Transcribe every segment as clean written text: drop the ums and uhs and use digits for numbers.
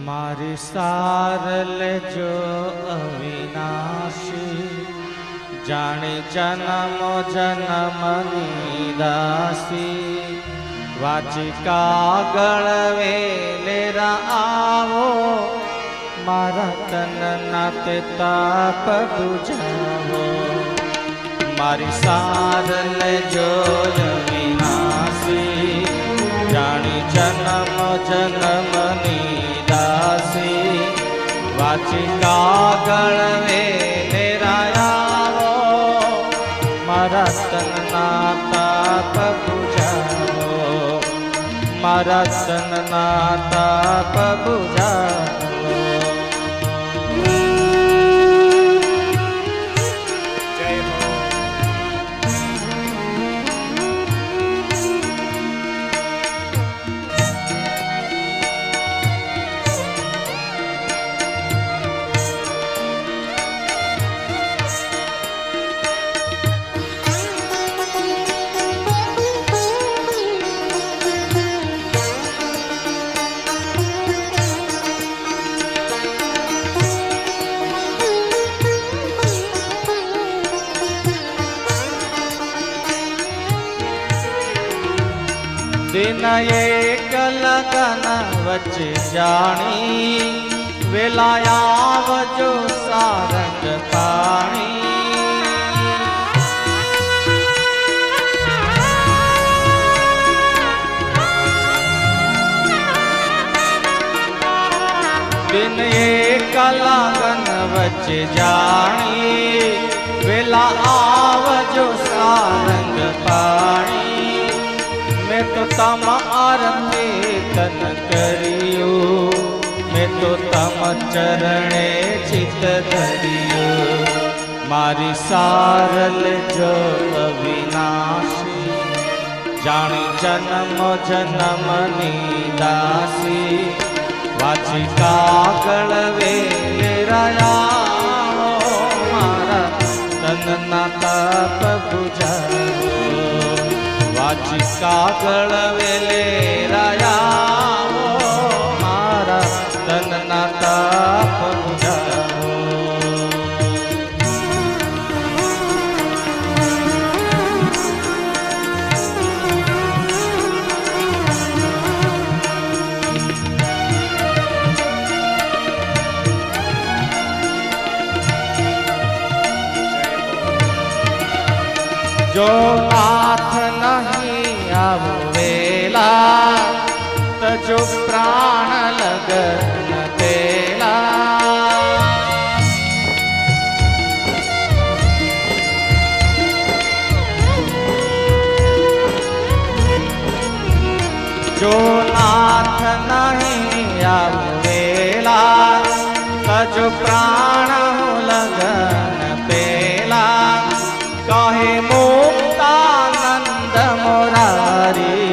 मारी सारल जो अविनाशी जाने जन्म जन्मनी दासी वाचिका गळवेलेरा आवो मारा तन नाते ताप बुझावो मारी सारल जो अविनाशी जाने जन्म जन्मनी दासी वाचिका गळवेलेरा आवो मारा तन ताप बुझावो मारा तन ताप बुझावो। दिन एक लगन वच जानी वेलाया वजो सारंग पाणी दिन एक लगन वच जानी वेला आवजो सारंग पाणी मैं तो तम आरंभे तन करियो मैं तो तम चरणे चित धरियो मारी सारल जो अविनाशी जानी जन्म जन्मनी दासी वाचिका गळवेलेरा मारा तन ना ताप बुझावो वाचिका गळवेलेरा मारा तन ना ताप बुझावो। जो नाथ नहीं आवेला तजो प्राण लगन देला जो नाथ नहीं आवेला तजो प्राण लगन देला कहे मुक्तानंद मोरारी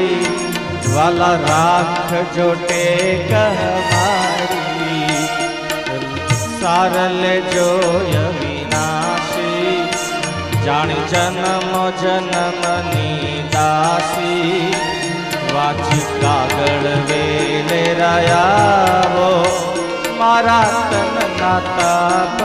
वाला राख जो टेक हमारी सारल जो अविनाशी जानी जन्म जन्मनी दासी वाचिका गळवेलेरा आवो मारा तन ना ताप